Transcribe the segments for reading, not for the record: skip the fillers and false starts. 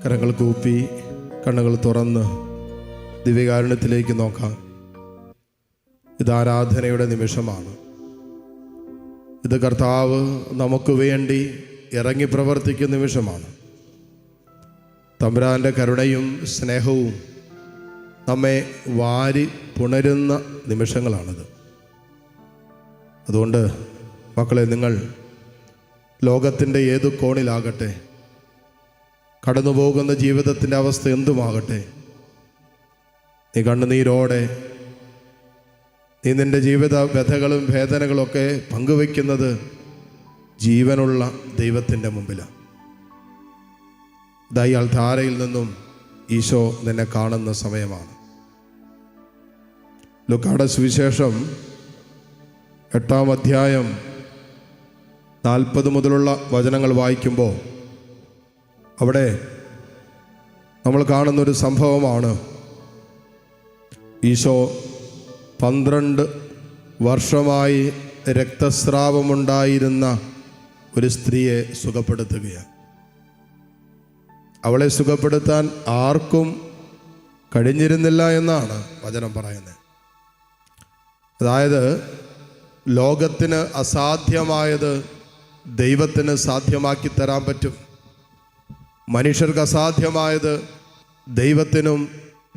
കരങ്ങൾ കൂപ്പി കണ്ണുകൾ തുറന്ന് ദിവ്യകാരുണ്യത്തിലേക്ക് നോക്കാം. ഇത് ആരാധനയുടെ നിമിഷമാണ്. ഇത് കർത്താവ് നമുക്ക് വേണ്ടി ഇറങ്ങി പ്രവർത്തിക്കുന്ന നിമിഷമാണ്. തമ്പുരാൻ്റെ കരുണയും സ്നേഹവും നമ്മെ വാരി പുണരുന്ന നിമിഷങ്ങളാണിത്. അതുകൊണ്ട് മക്കളെ, നിങ്ങൾ ലോകത്തിൻ്റെ ഏതു കോണിലാകട്ടെ, കടന്നു പോകുന്ന ജീവിതത്തിൻ്റെ അവസ്ഥ എന്തുമാകട്ടെ, നീ കണ്ണുനീരോടെ നീ നിൻ്റെ ജീവിത വ്യഥകളും വേദനകളൊക്കെ പങ്കുവയ്ക്കുന്നത് ജീവനുള്ള ദൈവത്തിൻ്റെ മുമ്പിലാണ്. ഇതായി അൾത്താരയിൽ നിന്നും ഈശോ നിന്നെ കാണുന്ന സമയമാണ്. ലൂക്കായുടെ സുവിശേഷം 8-ാം അധ്യായം 40 മുതലുള്ള വചനങ്ങൾ വായിക്കുമ്പോൾ അവിടെ നമ്മൾ കാണുന്നൊരു സംഭവമാണ്. ഈശോ 12 വർഷമായി രക്തസ്രാവമുണ്ടായിരുന്ന ഒരു സ്ത്രീയെ സുഖപ്പെടുത്തുകയാണ്. അവളെ സുഖപ്പെടുത്താൻ ആർക്കും കഴിഞ്ഞിരുന്നില്ല എന്നാണ് വചനം പറയുന്നത്. അതായത് ലോകത്തിന് അസാധ്യമായത് ദൈവത്തിന് സാധ്യമാക്കി തരാൻ പറ്റും. മനുഷ്യർക്ക് അസാധ്യമായത് ദൈവത്തിനും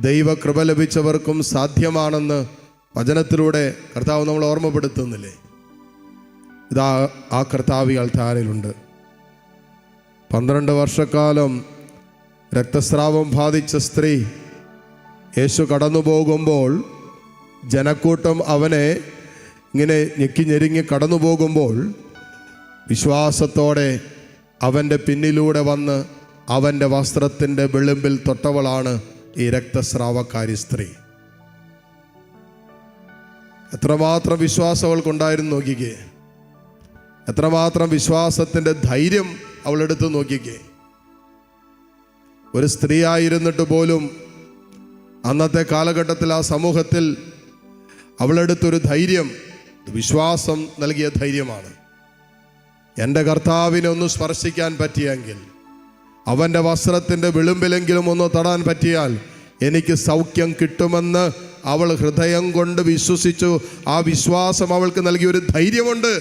ദൈവകൃപ ലഭിച്ചവർക്കും സാധ്യമാണെന്ന് വചനത്തിലൂടെ കർത്താവ് നമ്മൾ ഓർമ്മപ്പെടുത്തുന്നില്ലേ? ഇതാ ആ കർത്താവ് ഈ അൾത്താരയിലുണ്ട്. 12 വർഷക്കാലം രക്തസ്രാവം ബാധിച്ച സ്ത്രീ യേശു കടന്നു പോകുമ്പോൾ ജനക്കൂട്ടം അവനെ ഇങ്ങനെ ഞെക്കി ഞെരുങ്ങി കടന്നു പോകുമ്പോൾ വിശ്വാസത്തോടെ അവൻ്റെ പിന്നിലൂടെ വന്ന് അവൻ്റെ വസ്ത്രത്തിൻ്റെ വിളിമ്പിൽ തൊട്ടവളാണ് ഈ രക്തസ്രാവക്കാരി സ്ത്രീ. എത്രമാത്രം വിശ്വാസം അവൾക്കുണ്ടായിരുന്നു നോക്കിക്കേ. എത്രമാത്രം വിശ്വാസത്തിൻ്റെ ധൈര്യം അവളെടുത്ത് നോക്കിക്കേ. ഒരു സ്ത്രീ ആയിരുന്നിട്ട് പോലും അന്നത്തെ കാലഘട്ടത്തിൽ ആ സമൂഹത്തിൽ അവളെടുത്തൊരു ധൈര്യം, വിശ്വാസം നൽകിയ ധൈര്യമാണ്. എൻ്റെ കർത്താവിനെ ഒന്ന് സ്പർശിക്കാൻ പറ്റിയെങ്കിൽ, അവൻ്റെ വസ്ത്രത്തിൻ്റെ വിളിമ്പിലെങ്കിലും ഒന്ന് തൊടാൻ പറ്റിയാൽ എനിക്ക് സൗഖ്യം കിട്ടുമെന്ന് അവൾ ഹൃദയം കൊണ്ട് വിശ്വസിച്ചു. ആ വിശ്വാസം അവൾക്ക് നൽകിയൊരു ധൈര്യമുണ്ട്.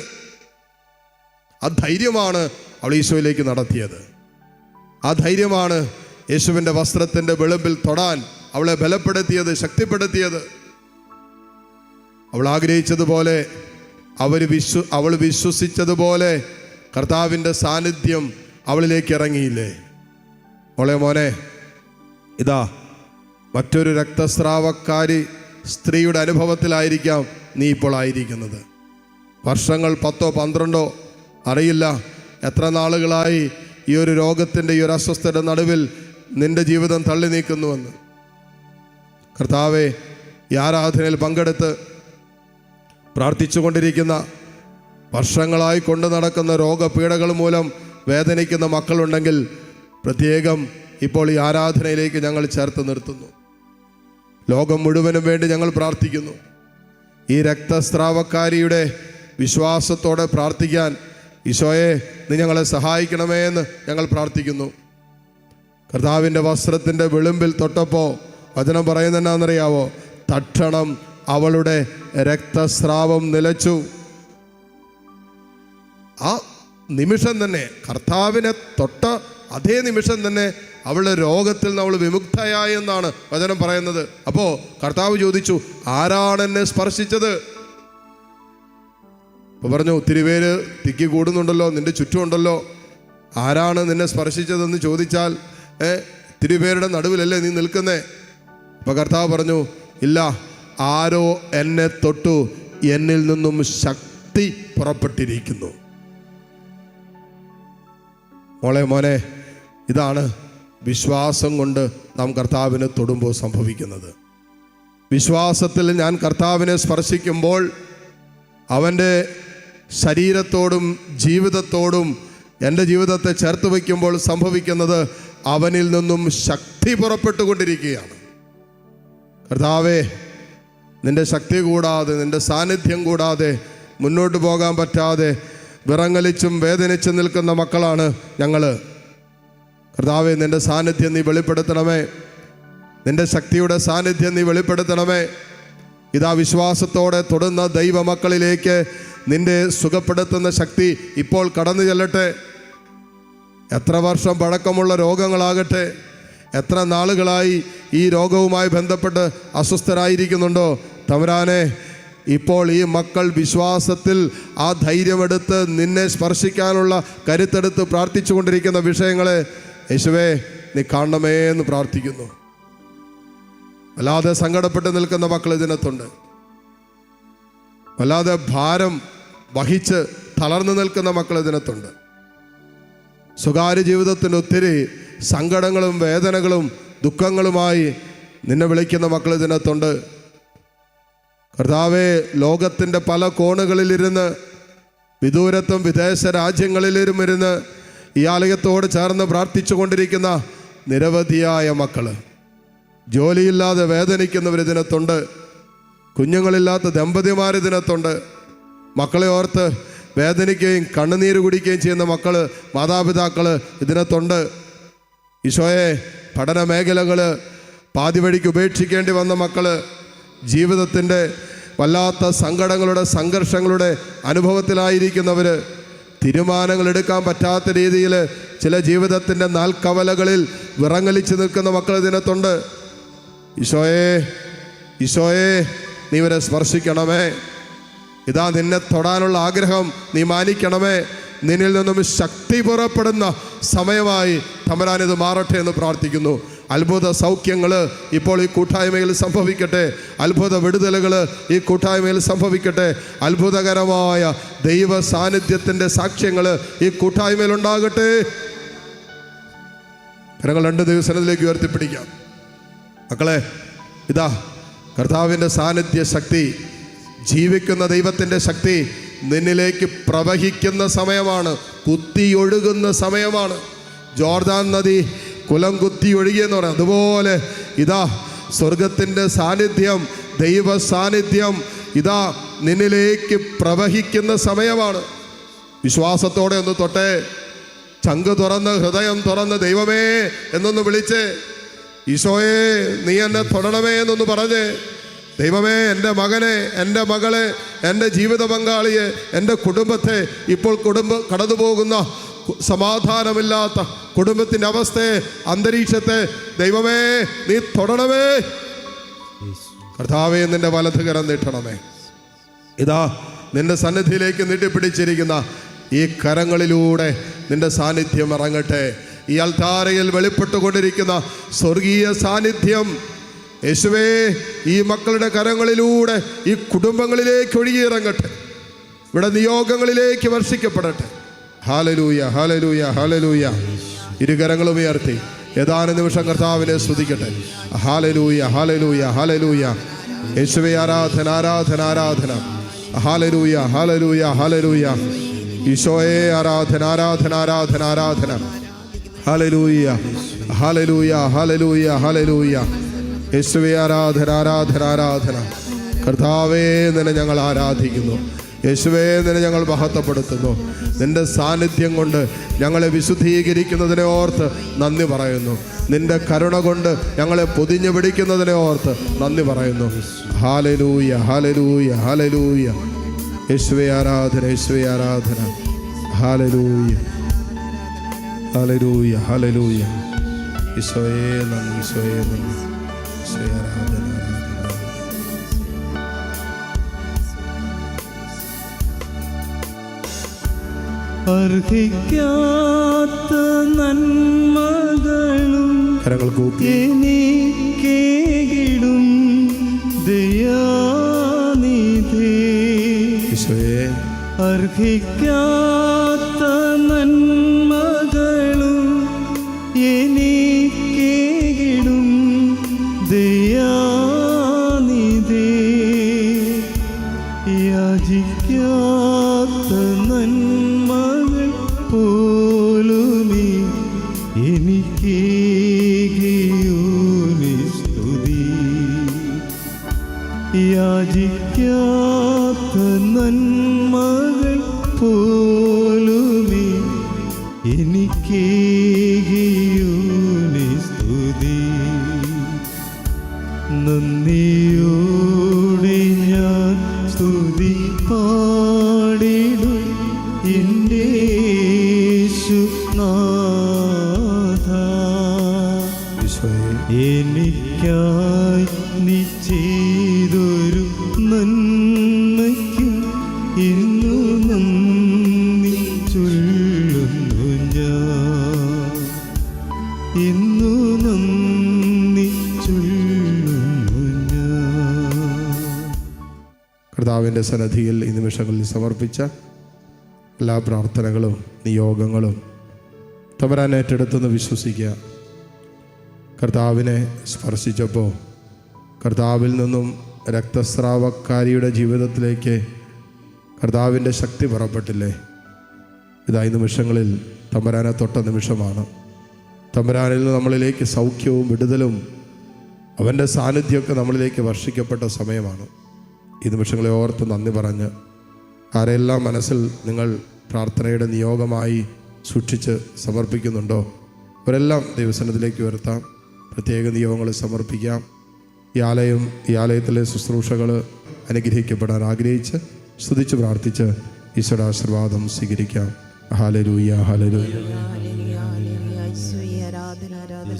ആ ധൈര്യമാണ് അവൾ ഈശോയിലേക്ക് നടത്തിയത്. ആ ധൈര്യമാണ് യേശുവിൻ്റെ വസ്ത്രത്തിൻ്റെ വിളിമ്പിൽ തൊടാൻ അവളെ ബലപ്പെടുത്തിയത്, ശക്തിപ്പെടുത്തിയത്. അവൾ ആഗ്രഹിച്ചതുപോലെ, അവൾ വിശ്വസിച്ചതുപോലെ കർത്താവിൻ്റെ സാന്നിധ്യം അവളിലേക്ക് ഇറങ്ങിയില്ലേ? മോനെ, ഇതാ മറ്റൊരു രക്തസ്രാവക്കാരി സ്ത്രീയുടെ അനുഭവത്തിലായിരിക്കാം നീ ഇപ്പോൾ ആയിരിക്കുന്നത്. വർഷങ്ങൾ 10 12 അറിയില്ല എത്ര നാളുകളായി ഈ ഒരു രോഗത്തിൻ്റെ ഈ ഒരു അസ്വസ്ഥയുടെ നടുവിൽ നിന്റെ ജീവിതം തള്ളി നീക്കുന്നുവെന്ന്. കർത്താവേ, ഈ ആരാധനയിൽ പങ്കെടുത്ത് പ്രാർത്ഥിച്ചു കൊണ്ടിരിക്കുന്ന, വർഷങ്ങളായി കൊണ്ടു നടക്കുന്ന രോഗപീഠകൾ മൂലം വേദനിക്കുന്ന മക്കളുണ്ടെങ്കിൽ പ്രത്യേകം ഇപ്പോൾ ഈ ആരാധനയിലേക്ക് ഞങ്ങൾ ചേർത്ത് നിർത്തുന്നു. ലോകം മുഴുവനും വേണ്ടി ഞങ്ങൾ പ്രാർത്ഥിക്കുന്നു. ഈ രക്തസ്രാവക്കാരിയുടെ വിശ്വാസത്തോടെ പ്രാർത്ഥിക്കാൻ ഈശോയെ നീ ഞങ്ങളെ സഹായിക്കണമേ എന്ന് ഞങ്ങൾ പ്രാർത്ഥിക്കുന്നു. കർത്താവിൻ്റെ വസ്ത്രത്തിൻ്റെ വിളിമ്പിൽ തൊട്ടപ്പോൾ വചനം പറയുന്നത് എന്നാണെന്നറിയാവോ? തക്ഷണം അവളുടെ രക്തസ്രാവം നിലച്ചു. ആ നിമിഷം തന്നെ, കർത്താവിനെ തൊട്ട അതേ നിമിഷം തന്നെ അവളുടെ രോഗത്തിൽ നിന്ന് അവൾ വിമുക്തയായി എന്നാണ് വചനം പറയുന്നത്. അപ്പോൾ കർത്താവ് ചോദിച്ചു, ആരാണ് എന്നെ സ്പർശിച്ചത്? അപ്പോൾ പറഞ്ഞു, ഒത്തിരി പേര് തിക്കി കൂടുന്നുണ്ടല്ലോ, നിന്റെ ചുറ്റുമുണ്ടല്ലോ. ആരാണ് നിന്നെ സ്പർശിച്ചതെന്ന് ചോദിച്ചാൽ ഒത്തിരി പേരുടെ നടുവിലല്ലേ നീ നിൽക്കുന്നേ? അപ്പോൾ കർത്താവ് പറഞ്ഞു, ഇല്ല, ആരോ എന്നെ തൊട്ടു, എന്നിൽ നിന്നും ശക്തി പുറപ്പെട്ടിരിക്കുന്നു. മോനെ, ഇതാണ് വിശ്വാസം കൊണ്ട് നാം കർത്താവിനെ തൊടുമ്പോൾ സംഭവിക്കുന്നത്. വിശ്വാസത്തിൽ ഞാൻ കർത്താവിനെ സ്പർശിക്കുമ്പോൾ അവൻ്റെ ശരീരത്തോടും ജീവിതത്തോടും എൻ്റെ ജീവിതത്തെ ചേർത്ത് വയ്ക്കുമ്പോൾ സംഭവിക്കുന്നത് അവനിൽ നിന്നും ശക്തി പുറപ്പെട്ടുകൊണ്ടിരിക്കുകയാണ്. കർത്താവേ, നിൻ്റെ ശക്തി കൂടാതെ, നിൻ്റെ സാന്നിധ്യം കൂടാതെ മുന്നോട്ട് പോകാൻ പറ്റാതെ വിറങ്ങലിച്ചും വേദനിച്ചും നിൽക്കുന്ന മക്കളാണ് ഞങ്ങൾ. കർത്താവേ, നിൻ്റെ സാന്നിധ്യം നീ വെളിപ്പെടുത്തണമേ. നിൻ്റെ ശക്തിയുടെ സാന്നിധ്യം നീ വെളിപ്പെടുത്തണമേ. ഇതാ വിശ്വാസത്തോടെ തൊടുന്ന ദൈവമക്കളിലേക്ക് നിൻ്റെ സുഖപ്പെടുത്തുന്ന ശക്തി ഇപ്പോൾ കടന്നു ചെല്ലട്ടെ. എത്ര വർഷം പഴക്കമുള്ള രോഗങ്ങളാകട്ടെ, എത്ര നാളുകളായി ഈ രോഗവുമായി ബന്ധപ്പെട്ട് അസ്വസ്ഥരായിരിക്കുന്നുണ്ടോ, തമ്പുരാനെ, ഇപ്പോൾ ഈ മക്കൾ വിശ്വാസത്തിൽ ആ ധൈര്യമെടുത്ത് നിന്നെ സ്പർശിക്കാനുള്ള കരുത്തെടുത്ത് പ്രാർത്ഥിച്ചു കൊണ്ടിരിക്കുന്ന വിഷയങ്ങളെ യേശുവേ നീ കാണണമേ എന്ന് പ്രാർത്ഥിക്കുന്നു. വല്ലാതെ സങ്കടപ്പെട്ട് നിൽക്കുന്ന മക്കൾ ഇതിനകത്തുണ്ട്. വല്ലാതെ ഭാരം വഹിച്ച് തളർന്നു നിൽക്കുന്ന മക്കൾ ഇതിനകത്തുണ്ട്. സ്വകാര്യ ജീവിതത്തിന് ഒത്തിരി സങ്കടങ്ങളും വേദനകളും ദുഃഖങ്ങളുമായി നിന്നെ വിളിക്കുന്ന മക്കൾ ഇതിനകത്തുണ്ട്. കർത്താവേ, ലോകത്തിൻ്റെ പല കോണുകളിലിരുന്ന്, വിദൂരത്തും വിദേശ രാജ്യങ്ങളിലും ഇരുന്ന് ഈ ആലയത്തോട് ചേർന്ന് പ്രാർത്ഥിച്ചു കൊണ്ടിരിക്കുന്ന നിരവധിയായ മക്കൾ, ജോലിയില്ലാതെ വേദനിക്കുന്നവരിതിനകത്തുണ്ട്. കുഞ്ഞുങ്ങളില്ലാത്ത ദമ്പതിമാരിതിനകത്തുണ്ട്. മക്കളെ ഓർത്ത് വേദനിക്കുകയും കണ്ണുനീര് കുടിക്കുകയും ചെയ്യുന്ന മക്കൾ, മാതാപിതാക്കൾ ഇതിനകത്തുണ്ട്. ഈശോയെ, പഠന മേഖലകൾ പാതി വഴിക്ക് ഉപേക്ഷിക്കേണ്ടി വന്ന മക്കൾ, ജീവിതത്തിൻ്റെ വല്ലാത്ത സങ്കടങ്ങളുടെ സംഘർഷങ്ങളുടെ അനുഭവത്തിലായിരിക്കുന്നവർ, തീരുമാനങ്ങൾ എടുക്കാൻ പറ്റാത്ത രീതിയിൽ ചില ജീവിതത്തിൻ്റെ നാൽക്കവലകളിൽ വിറങ്ങലിച്ച് നിൽക്കുന്ന മക്കൾ ഇതിനകത്തുണ്ട്. ഈശോയെ, ഈശോയെ, നീ ഇവരെ സ്പർശിക്കണമേ. ഇതാ നിന്നെ തൊടാനുള്ള ആഗ്രഹം നീ മാനിക്കണമേ. നിന്നിൽ നിന്നും ശക്തി പുറപ്പെടുന്ന സമയമായി തമ്പുരാനിത് മാറട്ടെ എന്ന് പ്രാർത്ഥിക്കുന്നു. അത്ഭുത സൗഖ്യങ്ങൾ ഇപ്പോൾ ഈ കൂട്ടായ്മയിൽ സംഭവിക്കട്ടെ. അത്ഭുത വിടുതലുകൾ ഈ കൂട്ടായ്മയിൽ സംഭവിക്കട്ടെ. അത്ഭുതകരമായ ദൈവ സാന്നിധ്യത്തിൻ്റെ സാക്ഷ്യങ്ങൾ ഈ കൂട്ടായ്മയിൽ ഉണ്ടാകട്ടെ. കരങ്ങൾ 2 ദിവസത്തിലേക്ക് ഉയർത്തിപ്പിടിക്കാം. മക്കളെ, ഇതാ കർത്താവിൻ്റെ സാന്നിധ്യ ശക്തി, ജീവിക്കുന്ന ദൈവത്തിൻ്റെ ശക്തി നിന്നിലേക്ക് പ്രവഹിക്കുന്ന സമയമാണ്. കുത്തിയൊഴുകുന്ന സമയമാണ്. ജോർദാൻ നദി കുലം കുത്തി ഒഴുകിയെന്ന് പറയാം. അതുപോലെ ഇതാ സ്വർഗത്തിൻ്റെ സാന്നിധ്യം, ദൈവ സാന്നിധ്യം ഇതാ നിന്നിലേക്ക് പ്രവഹിക്കുന്ന സമയമാണ്. വിശ്വാസത്തോടെ ഒന്ന് തൊട്ടേ, ചങ്ക് തുറന്ന് ഹൃദയം തുറന്ന് ദൈവമേ എന്നൊന്ന് വിളിച്ച്, ഈശോയെ നീ എന്നെ തൊടണമേ എന്നൊന്ന് പറഞ്ഞ്, ദൈവമേ, എൻ്റെ മകനെ, എൻ്റെ മകളെ, എൻ്റെ ജീവിത പങ്കാളിയെ, എൻ്റെ കുടുംബത്തെ, ഇപ്പോൾ കടന്നു പോകുന്ന സമാധാനമില്ലാത്ത കുടുംബത്തിൻ്റെ അവസ്ഥയെ, അന്തരീക്ഷത്തെ ദൈവമേ നീ തൊടണമേ. കർത്താവേ, നിൻ്റെ വലതുകരം നീട്ടണമേ. ഇതാ നിൻ്റെ സന്നിധിയിലേക്ക് നീട്ടിപ്പിടിച്ചിരിക്കുന്ന ഈ കരങ്ങളിലൂടെ നിൻ്റെ സാന്നിധ്യം ഇറങ്ങട്ടെ. ഈ അൾത്താരയിൽ വെളിപ്പെട്ടുകൊണ്ടിരിക്കുന്ന സ്വർഗീയ സാന്നിധ്യം യേശുവേ ഈ മക്കളുടെ കരങ്ങളിലൂടെ ഈ കുടുംബങ്ങളിലേക്ക് ഒഴുകിയിറങ്ങട്ടെ. ഇവിടെ നിയോഗങ്ങളിലേക്ക് വർഷിക്കപ്പെടട്ടെ. ഹല്ലേലൂയ, ഹല്ലേലൂയ, ഹല്ലേലൂയ. ഇരുകരങ്ങളും ഉയർത്തി ഏതാനും നിമിഷം കർത്താവിനെ സ്തുതിക്കട്ടെ. ഹല്ലേലൂയ, ഹല്ലേലൂയ, ഹല്ലേലൂയ. യേശുവേ ആരാധന, ആരാധന, ആരാധന. ഹല്ലേലൂയ, ഹല്ലേലൂയ, ഹല്ലേലൂയ. ഈശോയെ ആരാധന, ആരാധന, ആരാധന, ആരാധന. ഹല്ലേലൂയ, ഹല്ലേലൂയ, ഹല്ലേലൂയ, ഹല്ലേലൂയ. യേശുവേ ആരാധന, ആരാധന, ആരാധന. കർത്താവേ, നിന്നെ ഞങ്ങൾ ആരാധിക്കുന്നു. യേശുവേ, നിന്നെ ഞങ്ങൾ മഹത്വപ്പെടുത്തുന്നു. നിൻ്റെ സാന്നിധ്യം കൊണ്ട് ഞങ്ങളെ വിശുദ്ധീകരിക്കുന്നതിനെ ഓർത്ത് നന്ദി പറയുന്നു. നിൻ്റെ കരുണ കൊണ്ട് ഞങ്ങളെ പൊതിഞ്ഞു പിടിക്കുന്നതിനെ ഓർത്ത് നന്ദി പറയുന്നു. ഹല്ലേലൂയ, ഹല്ലേലൂയ, ഹല്ലേലൂയ. യേശുവേ ആരാധന, യേശുവേ ആരാധന. ഹല്ലേലൂയ, ഹല്ലേലൂയ, ഹല്ലേലൂയ. ഈശോയെ നന്ദി, ഈശോയെ നന്ദി, ഈശോയെ ആരാധന. അർഹിക്കാത്ത നന്മകളും എനിക്കേകിടും ദയാനിധി. അർഹിക്കാത്ത നന്മകളും എനിക്കേകിടും ദയാനിധി. യാചിക്കാത്ത നന്മകൾ പോലുമീ എനിക്കേകിയോനി സ്തുതി. യാചിക്കാത്ത നന്മകൾ പോലുമീ എനിക്കേകിയോ സ്തുതി. നന്ദിയോടെ ഞാൻ സ്തുതി പാടിടും എൻ്റെ യേശുനാഥ. എനിക്കായി നീ ചെയ്തൊരു നന്മയ്ക്കും ഇന്നു നന്ദി ചൊല്ലുന്നു ഞാൻ. ഇന്നു നന്ദി ചൊല്ലുന്നു ഞാൻ. കർത്താവിൻ്റെ സന്നിധിയിൽ ഈ നിമിഷങ്ങളിൽ സമർപ്പിച്ച എല്ലാ പ്രാർത്ഥനകളും നിയോഗങ്ങളും തമ്പുരാൻ ഏറ്റെടുത്തെന്ന് വിശ്വസിക്കുക. കർത്താവിനെ സ്പർശിച്ചപ്പോൾ കർത്താവിൽ നിന്നും രക്തസ്രാവക്കാരിയുടെ ജീവിതത്തിലേക്ക് കർത്താവിൻ്റെ ശക്തി പുറപ്പെട്ടില്ലേ? ഇതായി നിമിഷങ്ങളിൽ തമ്പുരാനെ തൊട്ട നിമിഷമാണ്. തമ്പുരാനിൽ നിന്ന് നമ്മളിലേക്ക് സൗഖ്യവും വിടുതലും അവൻ്റെ സാന്നിധ്യമൊക്കെ നമ്മളിലേക്ക് വർഷിക്കപ്പെട്ട സമയമാണ്. ഈ നിമിഷങ്ങളെ ഓർത്ത് നന്ദി പറഞ്ഞ് ആരെല്ലാം മനസ്സിൽ നിങ്ങൾ പ്രാർത്ഥനയുടെ നിയോഗമായി സൂക്ഷിച്ച് സമർപ്പിക്കുന്നുണ്ടോ അവരെല്ലാം ദൈവസന്നിധിയിലേക്ക് ഉയർത്താം. പ്രത്യേക നിയോഗങ്ങൾ സമർപ്പിക്കാം. ഈ ആലയത്തിലെ ശുശ്രൂഷകൾ അനുഗ്രഹിക്കപ്പെടാൻ ആഗ്രഹിച്ച് സ്തുതിച്ച് പ്രാർത്ഥിച്ച് ഈശോയുടെ ആശീർവാദം സ്വീകരിക്കാം. Hallelujah, hallelujah.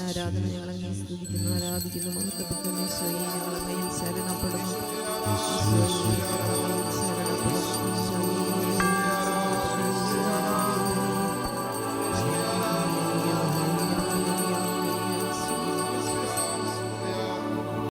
ആരാധന ഞങ്ങളെ സ്തുതിക്കുന്നു, ആരാധിക്കുന്നു, മഹത്വപ്പെടുത്തുന്നു. ഈശോയെ ഞങ്ങളെ ശരണപ്പെടുന്നു.